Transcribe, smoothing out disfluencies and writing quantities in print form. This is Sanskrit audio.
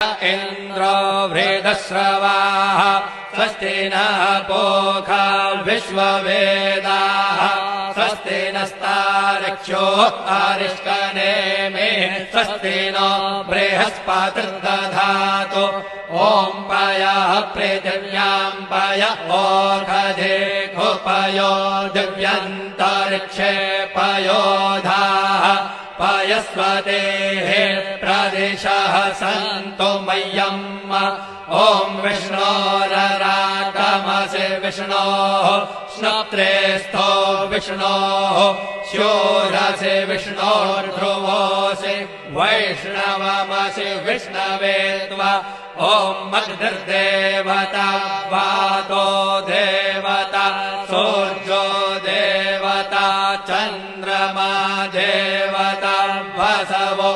इन्द्रो वृद्धश्रवाः स्वस्ति नः पूषा विश्ववेदाः स्वस्ति नस्तार्क्ष्यो अरिष्टनेमिः स्वस्ति नो बृहस्पतिर्दधातु ॐ पयः पृथिव्यां पय ओषधेऽपयो दिव्यन्तरिक्षे पयोधाः पयस्वतेः प्रदिशः सन्तु मह्यम् ॐ विष्णोररागमसि विष्णोः श्नत्रेस्थो विष्णोः शूरसि विष्णोर्ध्रुवोऽसि वैष्णवमसि विष्णवे त्वा ॐ अग्निर्देवता वातो देवता सूर्यो देवता चन्द्रमा देवता वसवो